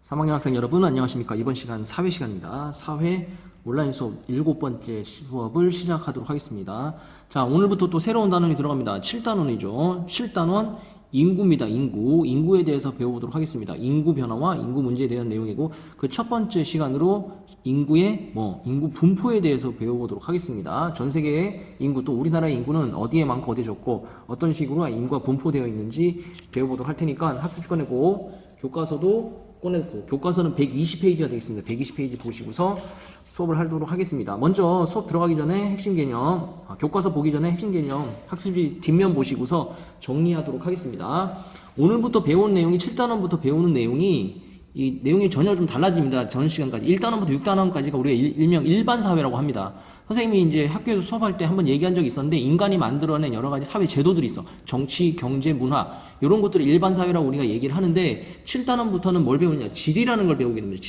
3학년 학생 여러분 안녕하십니까. 이번 시간 사회 시간입니다. 사회 온라인 수업 7번째 수업을 시작하도록 하겠습니다. 자, 오늘부터 또 새로운 단원이 들어갑니다. 7단원이죠. 7단원 인구입니다. 인구에 대해서 배워보도록 하겠습니다. 인구 변화와 인구 문제에 대한 내용이고, 그 첫 번째 시간으로 인구의 인구 분포에 대해서 배워보도록 하겠습니다. 전 세계의 인구, 또 우리나라의 인구는 어디에 많고 어디에 적고 어떤 식으로 인구가 분포되어 있는지 배워보도록 할 테니까 학습 꺼내고 교과서도 꺼내고, 교과서는 120페이지가 되겠습니다. 120페이지 보시고서 수업을 하도록 하겠습니다. 먼저 수업 들어가기 전에 핵심 개념, 교과서 보기 전에 핵심 개념 학습지 뒷면 보시고서 정리하도록 하겠습니다. 오늘부터 배운 내용이 7단원부터 배우는 내용이 이 내용이 전혀 좀 달라집니다. 전 시간까지 1단원부터 6단원까지가 우리가 일명 일반 사회라고 합니다. 선생님이 이제 학교에서 수업할 때 한번 얘기한 적이 있었는데, 인간이 만들어낸 여러 가지 사회 제도들이 있어. 정치, 경제, 문화, 이런 것들을 일반 사회라고 우리가 얘기를 하는데, 7단원부터는 뭘 배우느냐? 지리라는 걸 배우게 됩니다.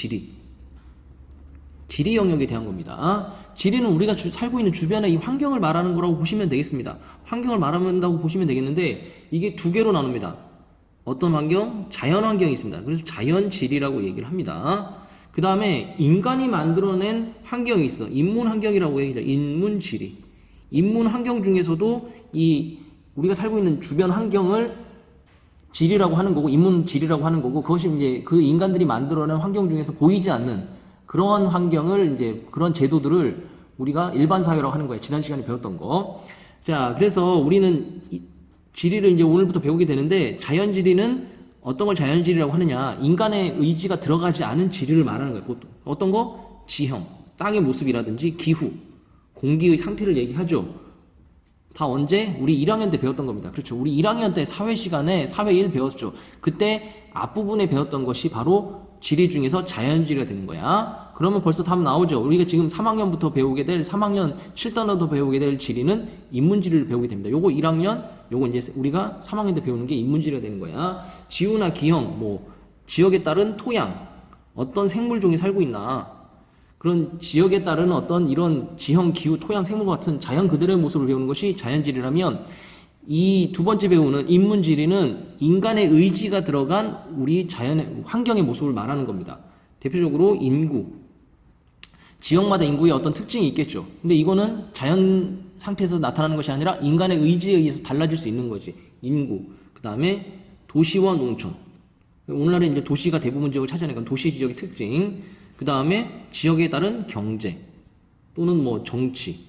지리 영역에 대한 겁니다. 지리는 우리가 살고 있는 주변의 이 환경을 말하는 거라고 보시면 되겠습니다. 환경을 말한다고 보시면 되겠는데, 이게 두 개로 나눕니다. 어떤 환경? 자연 환경이 있습니다. 그래서 자연지리라고 얘기를 합니다. 그 다음에 인간이 만들어낸 환경이 있어. 인문 환경이라고 얘기해요. 인문지리. 인문 환경 중에서도 이 우리가 살고 있는 주변 환경을 지리라고 하는 거고, 인문지리라고 하는 거고, 그것이 이제 그 인간들이 만들어낸 환경 중에서 보이지 않는 그런 환경을, 이제 그런 제도들을 우리가 일반 사회라고 하는 거예요. 지난 시간에 배웠던 거. 자, 그래서 우리는 지리를 이제 오늘부터 배우게 되는데, 자연지리는 어떤 걸 자연지리라고 하느냐? 인간의 의지가 들어가지 않은 지리를 말하는 거예요. 보통. 어떤 거? 지형, 땅의 모습이라든지 기후, 공기의 상태를 얘기하죠. 다 언제? 우리 1학년 때 배웠던 겁니다. 그렇죠. 우리 1학년 때 사회 시간에 사회 1 배웠죠. 그때 앞부분에 배웠던 것이 바로 지리 중에서 자연지리가 되는 거야. 그러면 벌써 답 나오죠. 우리가 지금 3학년부터 배우게 될, 3학년 7단원도 배우게 될 지리는 인문지리를 배우게 됩니다. 요거 1학년, 요거 이제 우리가 3학년 때 배우는 게 인문지리가 되는 거야. 지구나 기형, 지역에 따른 토양, 어떤 생물종이 살고 있나, 그런 지역에 따른 어떤 이런 지형, 기후, 토양, 생물 같은 자연 그대로의 모습을 배우는 것이 자연지리라면, 이 두 번째 배우는 인문지리는 인간의 의지가 들어간 우리 자연의 환경의 모습을 말하는 겁니다. 대표적으로 인구, 지역마다 인구의 어떤 특징이 있겠죠. 근데 이거는 자연 상태에서 나타나는 것이 아니라 인간의 의지에 의해서 달라질 수 있는 거지. 인구, 그 다음에 도시와 농촌. 오늘날에 이제 도시가 대부분 지역을 차지하니까 도시 지역의 특징, 그 다음에 지역에 따른 경제 또는 정치,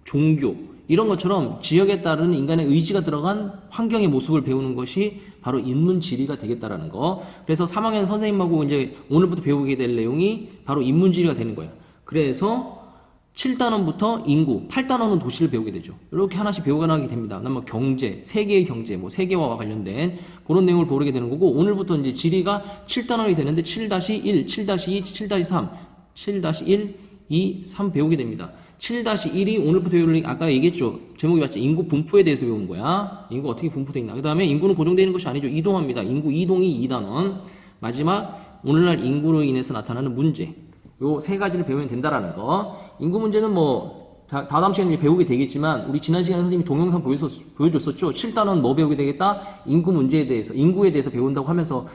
종교, 이런 것처럼 지역에 따른 인간의 의지가 들어간 환경의 모습을 배우는 것이 바로 인문지리가 되겠다라는 거. 그래서 3학년 선생님하고 이제 오늘부터 배우게 될 내용이 바로 인문지리가 되는 거야. 그래서 7단원부터 인구, 8단원은 도시를 배우게 되죠. 이렇게 하나씩 배워가게 됩니다. 그다음에 경제, 세계의 경제, 세계화와 관련된 그런 내용을 배우게 되는 거고, 오늘부터 이제 지리가 7단원이 되는데 7-1, 7-2, 7-3, 7-1, 2, 3 배우게 됩니다. 7-1이 오늘부터 배우는, 아까 얘기했죠. 제목이 맞죠? 인구 분포에 대해서 배우는 거야. 인구가 어떻게 분포되어 있나. 그 다음에 인구는 고정되어 있는 것이 아니죠. 이동합니다. 인구 이동이 2단원. 마지막, 오늘날 인구로 인해서 나타나는 문제. 요 세 가지를 배우면 된다라는 거. 인구 문제는 다음 시간에 배우게 되겠지만, 우리 지난 시간에 선생님이 동영상 보여줬었죠. 7단원 배우게 되겠다? 인구 문제에 대해서, 인구에 대해서 배운다고 하면서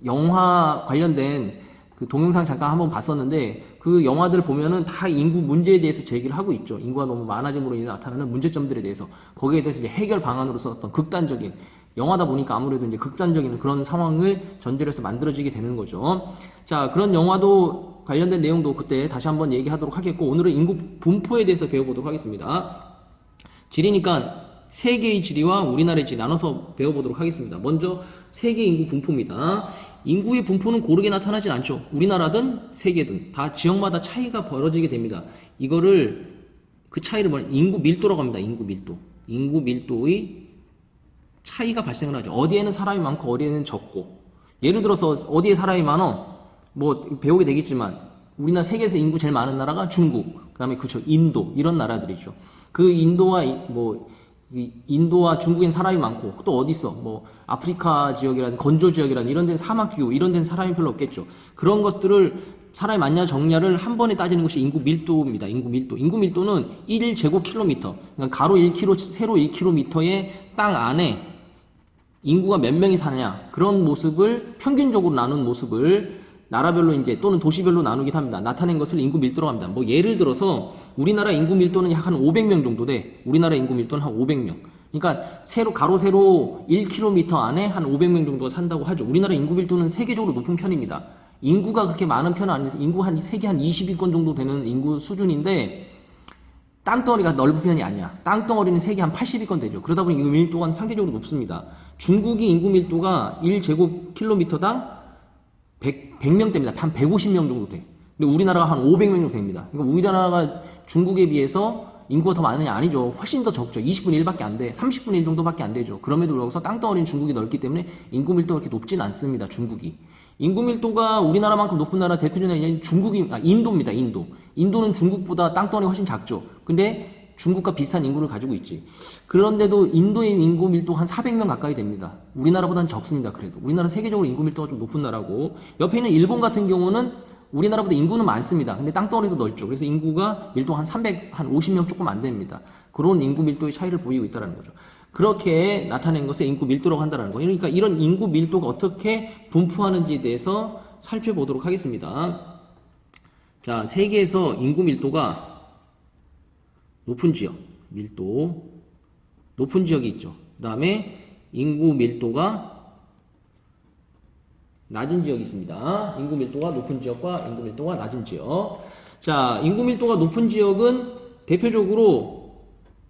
영화 관련된 그 동영상 잠깐 한번 봤었는데, 그 영화들 보면은 다 인구 문제에 대해서 제기를 하고 있죠. 인구가 너무 많아짐으로 인해 나타나는 문제점들에 대해서, 거기에 대해서 이제 해결 방안으로서 어떤 극단적인, 영화다 보니까 아무래도 이제 극단적인 그런 상황을 전제로 해서 만들어지게 되는 거죠. 자, 그런 영화도 관련된 내용도 그때 다시 한번 얘기하도록 하겠고, 오늘은 인구 분포에 대해서 배워보도록 하겠습니다. 지리니까 세계의 지리와 우리나라의 지리 나눠서 배워보도록 하겠습니다. 먼저 세계 인구 분포입니다. 인구의 분포는 고르게 나타나진 않죠. 우리나라든 세계든 다 지역마다 차이가 벌어지게 됩니다. 이거를, 그 차이를 인구 밀도라고 합니다. 인구 밀도. 인구 밀도의 차이가 발생을 하죠. 어디에는 사람이 많고 어디에는 적고. 예를 들어서 어디에 사람이 많어? 배우게 되겠지만, 우리나라 세계에서 인구 제일 많은 나라가 중국, 그 다음에 인도, 이런 나라들이죠. 그 인도와 중국엔 사람이 많고, 또 어디 있어? 아프리카 지역이라든 건조 지역이라든 이런 데는 사막기후, 이런 데는 사람이 별로 없겠죠. 그런 것들을 사람이 많냐 적냐를 한 번에 따지는 것이 인구 밀도입니다. 인구 밀도. 인구 밀도는 1제곱킬로미터, 그러니까 가로 1km, 세로 1km의 땅 안에 인구가 몇 명이 사느냐, 그런 모습을 평균적으로 나눈 모습을 나라별로 이제 또는 도시별로 나누기도 합니다. 나타낸 것을 인구 밀도라고 합니다. 뭐 예를 들어서 우리나라 인구 밀도는 약 한 500명 정도 돼. 우리나라 인구 밀도는 한 500명. 그러니까 가로 세로 1km 안에 한 500명 정도가 산다고 하죠. 우리나라 인구 밀도는 세계적으로 높은 편입니다. 인구가 그렇게 많은 편은 아니어서 인구 한 세계 한 20위권 정도 되는 인구 수준인데 땅덩어리가 넓은 편이 아니야. 땅덩어리는 세계 한 80위권 되죠. 그러다 보니 인구 밀도가 상대적으로 높습니다. 중국이 인구 밀도가 1제곱킬로미터당 100명대입니다. 한 150명 정도 돼. 근데 우리나라가 한 500명 정도 됩니다. 그러니까 우리나라가 중국에 비해서 인구가 더 많으냐? 아니죠. 훨씬 더 적죠. 20분의 1밖에 안 돼. 30분의 1 정도밖에 안 되죠. 그럼에도 불구하고 땅덩어리는 중국이 넓기 때문에 인구 밀도가 그렇게 높진 않습니다. 중국이. 인구 밀도가 우리나라만큼 높은 나라 대표적인 인도입니다. 인도는 중국보다 땅덩어리가 훨씬 작죠. 근데 중국과 비슷한 인구를 가지고 있지. 그런데도 인도의 인구 밀도가 한 400명 가까이 됩니다. 우리나라보다는 적습니다. 그래도. 우리나라 세계적으로 인구 밀도가 좀 높은 나라고, 옆에 있는 일본 같은 경우는 우리나라보다 인구는 많습니다. 근데 땅덩어리도 넓죠. 그래서 인구가 밀도 한 350명 조금 안 됩니다. 그런 인구 밀도의 차이를 보이고 있다는 거죠. 그렇게 나타낸 것을 인구 밀도라고 한다는 거예요. 그러니까 이런 인구 밀도가 어떻게 분포하는지에 대해서 살펴보도록 하겠습니다. 자, 세계에서 인구 밀도가 높은 지역, 높은 지역이 있죠. 그 다음에 인구 밀도가 낮은 지역이 있습니다. 인구 밀도가 높은 지역과 인구 밀도가 낮은 지역. 자, 인구 밀도가 높은 지역은 대표적으로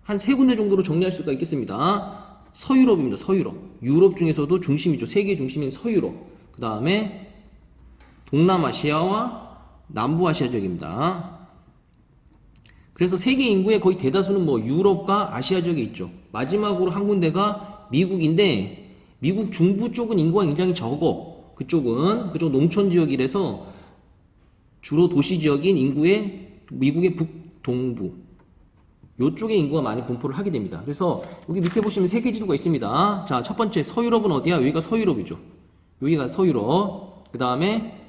한 세 군데 정도로 정리할 수가 있겠습니다. 서유럽입니다. 서유럽. 유럽 중에서도 중심이죠. 세계 중심인 서유럽. 그 다음에 동남아시아와 남부아시아 지역입니다. 그래서 세계 인구의 거의 대다수는 뭐 유럽과 아시아 지역에 있죠. 마지막으로 한 군데가 미국인데, 미국 중부 쪽은 인구가 굉장히 적어. 그쪽 농촌 지역이라서 주로 도시 지역인 미국의 북동부 요쪽에 인구가 많이 분포를 하게 됩니다. 그래서 여기 밑에 보시면 세계 지도가 있습니다. 자, 첫 번째 서유럽은 어디야? 여기가 서유럽이죠. 여기가 서유럽. 그 다음에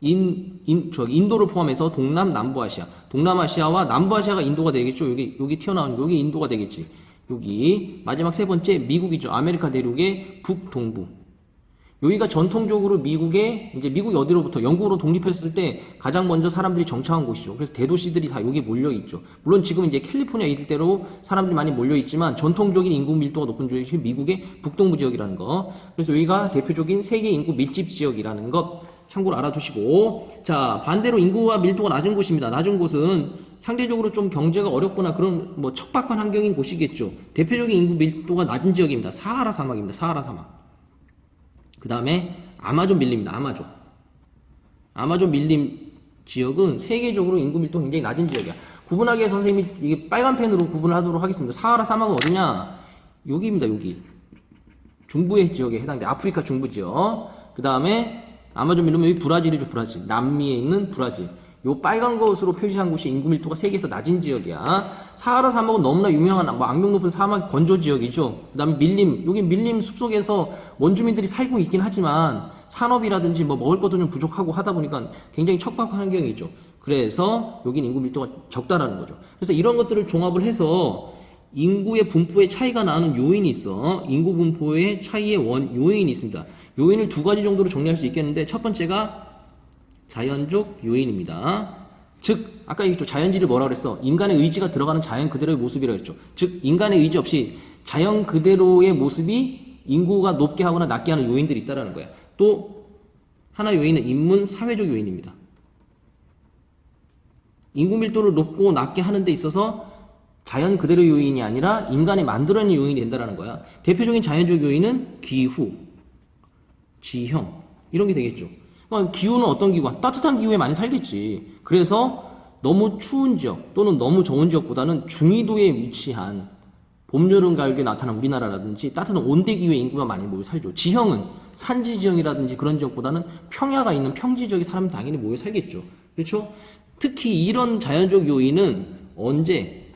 인도를 포함해서 동남 남부아시아. 동남아시아와 남부아시아가 인도가 되겠죠. 여기 튀어나온 여기 인도가 되겠지. 여기 마지막 세 번째 미국이죠. 아메리카 대륙의 북동부. 여기가 전통적으로 미국이 어디로부터 영국으로 독립했을 때 가장 먼저 사람들이 정착한 곳이죠. 그래서 대도시들이 다 여기 몰려 있죠. 물론 지금 이제 캘리포니아 일대로 사람들이 많이 몰려 있지만 전통적인 인구 밀도가 높은 지역이 미국의 북동부 지역이라는 거. 그래서 여기가 대표적인 세계 인구 밀집 지역이라는 것 참고로 알아두시고, 자, 반대로 인구와 밀도가 낮은 곳입니다. 낮은 곳은 상대적으로 좀 경제가 어렵거나 그런 뭐 척박한 환경인 곳이겠죠. 대표적인 인구 밀도가 낮은 지역입니다. 사하라 사막입니다. 사하라 사막. 그 다음에 아마존 밀림입니다. 아마존 밀림 지역은 세계적으로 인구 밀도가 굉장히 낮은 지역이야. 구분하기 위해서 선생님이 이게 빨간 펜으로 구분을 하도록 하겠습니다. 사하라 사막은 어디냐? 여기입니다. 여기. 중부의 지역에 해당돼. 아프리카 중부 지역. 그 다음에 아마존 밀림은 여기 브라질이죠. 브라질. 남미에 있는 브라질. 요 빨간 것으로 표시한 곳이 인구 밀도가 세계에서 낮은 지역이야. 사하라 사막은 너무나 유명한 악명 높은 사막 건조 지역이죠. 그 다음에 여기 밀림 숲속에서 원주민들이 살고 있긴 하지만 산업이라든지 뭐 먹을 것도 좀 부족하고 하다 보니까 굉장히 척박한 환경이죠. 그래서 여긴 인구 밀도가 적다라는 거죠. 그래서 이런 것들을 종합을 해서 인구의 분포의 차이가 나는 요인이 있어. 인구 분포의 차이의 요인이 있습니다. 요인을 두 가지 정도로 정리할 수 있겠는데, 첫 번째가 자연적 요인입니다. 즉, 아까 얘기했죠. 자연지를 뭐라 그랬어? 인간의 의지가 들어가는 자연 그대로의 모습이라고 했죠. 즉, 인간의 의지 없이 자연 그대로의 모습이 인구가 높게 하거나 낮게 하는 요인들이 있다는 거야. 또 하나 요인은 인문 사회적 요인입니다. 인구 밀도를 높고 낮게 하는 데 있어서 자연 그대로의 요인이 아니라 인간이 만들어낸 요인이 된다는 거야. 대표적인 자연적 요인은 기후, 지형 이런 게 되겠죠. 기후는 어떤 기후가? 따뜻한 기후에 많이 살겠지. 그래서 너무 추운 지역 또는 너무 더운 지역보다는 중위도에 위치한 봄, 여름, 가을에 나타난 우리나라라든지 따뜻한 온대 기후에 인구가 많이 모여 살죠. 지형은 산지 지형이라든지 그런 지역보다는 평야가 있는 평지 지역에 사람이 당연히 모여 살겠죠. 그렇죠? 특히 이런 자연적 요인은 언제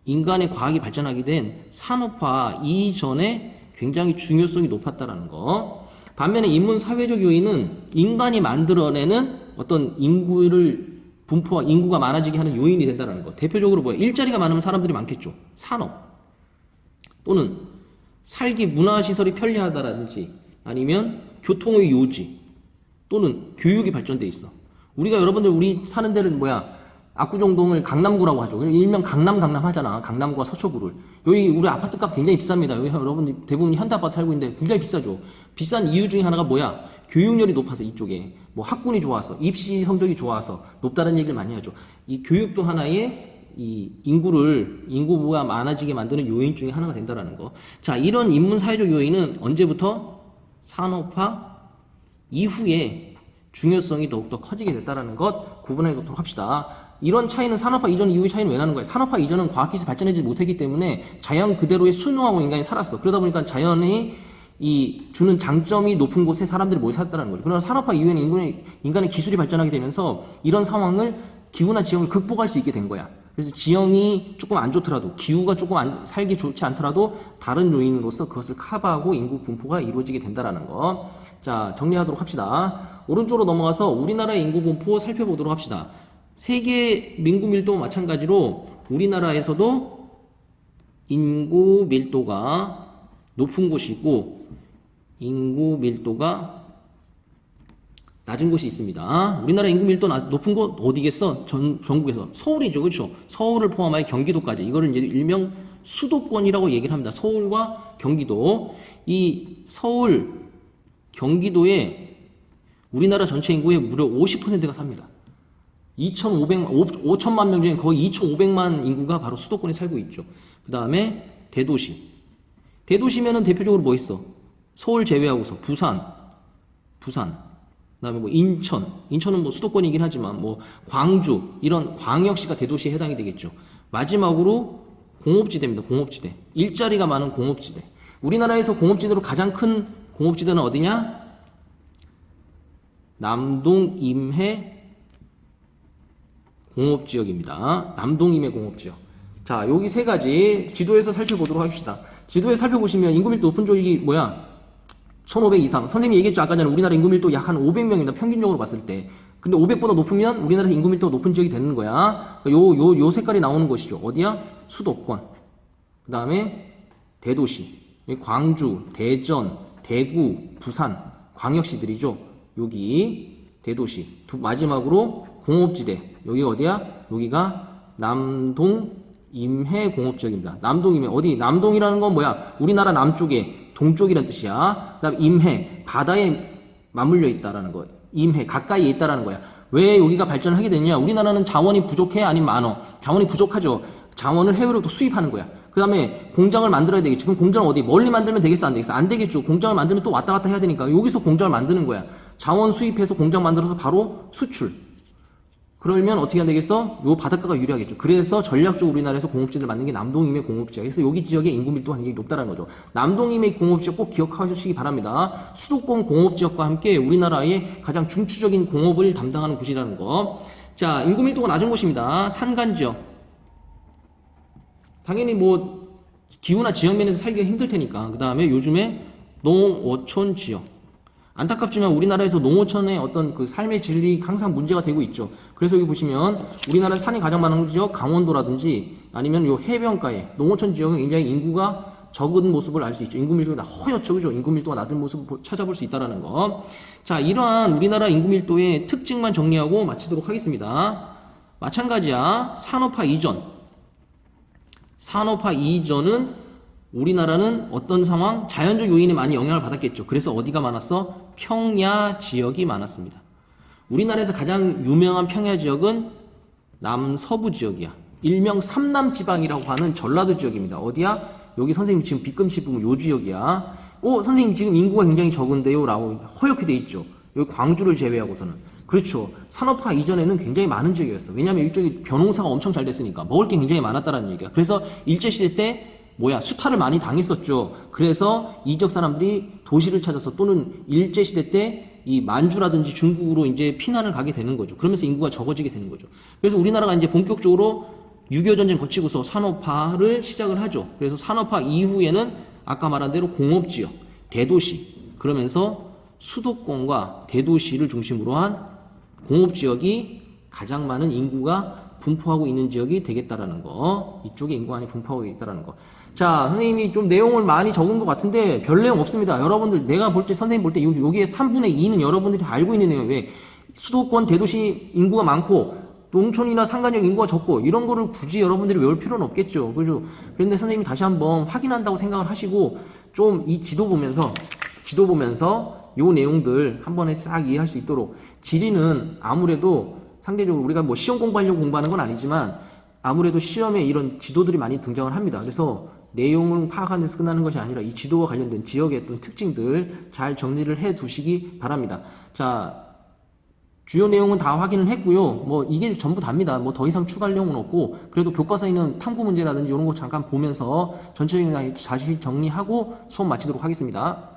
인간의 과학이 발전하게 된 산업화 이전에 굉장히 중요성이 높았다라는 거. 반면에 인문 사회적 요인은 인간이 만들어내는 어떤 인구가 많아지게 하는 요인이 된다는 거. 대표적으로 뭐야? 일자리가 많으면 사람들이 많겠죠. 산업. 또는 살기 문화시설이 편리하다라든지 아니면 교통의 요지. 또는 교육이 발전돼 있어. 우리가 여러분들 우리 사는 데는 압구정동을 강남구라고 하죠. 일명 강남 하잖아. 강남구와 서초구를. 여기 우리 아파트값 굉장히 비쌉니다. 여기 여러분들 대부분 현대아파트 살고 있는데 굉장히 비싸죠. 비싼 이유 중에 하나가 교육열이 높아서 이쪽에 학군이 좋아서 입시 성적이 좋아서 높다는 얘기를 많이 하죠. 이 교육도 하나의 이 인구가 많아지게 만드는 요인 중에 하나가 된다라는 거. 자, 이런 인문 사회적 요인은 언제부터? 산업화 이후에 중요성이 더욱더 커지게 됐다라는 것 구분해 놓도록 합시다. 이런 차이는 산업화 이전 이후의 차이는 왜 나는 거예요? 산업화 이전은 과학기술이 발전하지 못했기 때문에 자연 그대로의 순응하고 인간이 살았어. 그러다 보니까 자연이 주는 장점이 높은 곳에 사람들이 모여 살았다는 거죠. 그러나 산업화 이후에는 인간의 기술이 발전하게 되면서 이런 상황을 기후나 지형을 극복할 수 있게 된 거야. 그래서 지형이 조금 안 좋더라도 기후가 조금 살기 좋지 않더라도 다른 요인으로서 그것을 커버하고 인구 분포가 이루어지게 된다라는 거. 자, 정리하도록 합시다. 오른쪽으로 넘어가서 우리나라의 인구 분포 살펴보도록 합시다. 세계 인구 밀도와 마찬가지로 우리나라에서도 인구 밀도가 높은 곳이 있고 인구 밀도가 낮은 곳이 있습니다. 우리나라 인구 밀도 높은 곳 어디겠어? 전국에서 서울이죠, 그렇죠? 서울을 포함하여 경기도까지 이거를 이제 일명 수도권이라고 얘기를 합니다. 서울과 경기도. 이 서울, 경기도에 우리나라 전체 인구의 무려 50%가 삽니다. 5천만 명 중에 거의 2,500만 인구가 바로 수도권에 살고 있죠. 그 다음에 대도시. 대도시면은 대표적으로 뭐 있어? 서울 제외하고서 부산. 그다음에 인천은 수도권이긴 하지만 광주 이런 광역시가 대도시에 해당이 되겠죠. 마지막으로 공업지대입니다. 공업지대. 일자리가 많은 공업지대. 우리나라에서 공업지대로 가장 큰 공업지대는 어디냐? 남동 임해 공업지역입니다. 남동 임해 공업지역. 자, 여기 세 가지 지도에서 살펴보도록 합시다. 지도에 살펴보시면 인구밀도 높은 쪽이 1,500 이상. 선생님이 얘기했죠. 아까 전에 우리나라 인구밀도 약 한 500명입니다. 평균적으로 봤을 때. 근데 500보다 높으면 우리나라에서 인구밀도가 높은 지역이 되는 거야. 요 색깔이 나오는 것이죠. 어디야? 수도권. 그 다음에 대도시. 광주, 대전, 대구, 부산. 광역시들이죠. 여기 대도시. 마지막으로 공업지대. 여기가 어디야? 여기가 남동 임해 공업지역입니다. 남동 임해. 어디? 남동이라는 건 우리나라 남쪽에 동쪽이라는 뜻이야. 그다음 임해, 바다에 맞물려 있다라는 거예요. 임해, 가까이에 있다라는 거야. 왜 여기가 발전을 하게 됐냐? 우리나라는 자원이 부족해? 아니면 많어? 자원이 부족하죠. 자원을 해외로부터 수입하는 거야. 그 다음에 공장을 만들어야 되겠지. 그럼 공장을 어디? 멀리 만들면 되겠어? 안 되겠어? 안 되겠죠. 공장을 만들면 또 왔다 갔다 해야 되니까 여기서 공장을 만드는 거야. 자원 수입해서 공장 만들어서 바로 수출. 그러면 어떻게 해야 되겠어? 요 바닷가가 유리하겠죠. 그래서 전략적으로 우리나라에서 공업지대를 만든 게 남동임해 공업지역. 그래서 여기 지역의 인구 밀도가 굉장히 높다는 거죠. 남동임해 공업지역 꼭 기억하시기 바랍니다. 수도권 공업지역과 함께 우리나라의 가장 중추적인 공업을 담당하는 곳이라는 거. 자, 인구 밀도가 낮은 곳입니다. 산간지역. 당연히 기후나 지역면에서 살기가 힘들 테니까. 그 다음에 요즘에 농어촌 지역. 안타깝지만 우리나라에서 농어촌의 어떤 그 삶의 질이 항상 문제가 되고 있죠. 그래서 여기 보시면 우리나라 산이 가장 많은 지역 강원도라든지 아니면 요 해변가에 농어촌 지역은 굉장히 인구가 적은 모습을 알 수 있죠. 인구 밀도가 허옇죠, 그죠? 인구 밀도가 낮은 모습을 찾아볼 수 있다라는 거. 자, 이러한 우리나라 인구 밀도의 특징만 정리하고 마치도록 하겠습니다. 마찬가지야. 산업화 이전. 산업화 이전은 우리나라는 어떤 상황? 자연적 요인에 많이 영향을 받았겠죠. 그래서 어디가 많았어? 평야 지역이 많았습니다. 우리나라에서 가장 유명한 평야 지역은 남서부 지역이야. 일명 삼남지방이라고 하는 전라도 지역입니다. 어디야? 여기 선생님 지금 빗금씨 보면 요 지역이야. 선생님 지금 인구가 굉장히 적은데요? 라고 허옇게 돼 있죠. 여기 광주를 제외하고서는. 그렇죠. 산업화 이전에는 굉장히 많은 지역이었어. 왜냐하면 이쪽이 벼농사가 엄청 잘 됐으니까 먹을 게 굉장히 많았다는 얘기야. 그래서 일제시대 때 수탈을 많이 당했었죠. 그래서 이 지역 사람들이 도시를 찾아서 또는 일제시대 때 이 만주라든지 중국으로 이제 피난을 가게 되는 거죠. 그러면서 인구가 적어지게 되는 거죠. 그래서 우리나라가 이제 본격적으로 6.25 전쟁 거치고서 산업화를 시작을 하죠. 그래서 산업화 이후에는 아까 말한 대로 공업지역, 대도시, 그러면서 수도권과 대도시를 중심으로 한 공업지역이 가장 많은 인구가 분포하고 있는 지역이 되겠다라는 거. 이쪽에 인구안이 분포하고 있다라는 거. 자, 선생님이 좀 내용을 많이 적은 것 같은데 별 내용 없습니다. 여러분들 내가 볼 때 선생님 볼 때 여기에 3분의 2는 여러분들이 다 알고 있는 내용. 왜? 수도권 대도시 인구가 많고 농촌이나 상간역 인구가 적고 이런 거를 굳이 여러분들이 외울 필요는 없겠죠. 그죠? 그런데 선생님이 다시 한번 확인한다고 생각을 하시고 좀 이 지도 보면서 요 내용들 한 번에 싹 이해할 수 있도록 지리는 아무래도 상대적으로 우리가 뭐 시험 공부하려고 공부하는 건 아니지만 아무래도 시험에 이런 지도들이 많이 등장을 합니다. 그래서 내용을 파악하는 데서 끝나는 것이 아니라 이 지도와 관련된 지역의 어떤 특징들 잘 정리를 해 두시기 바랍니다. 자, 주요 내용은 다 확인을 했고요. 뭐 이게 전부 답니다. 뭐 더 이상 추가할 내용은 없고 그래도 교과서에 있는 탐구 문제라든지 이런 거 잠깐 보면서 전체적인 다시 정리하고 수업 마치도록 하겠습니다.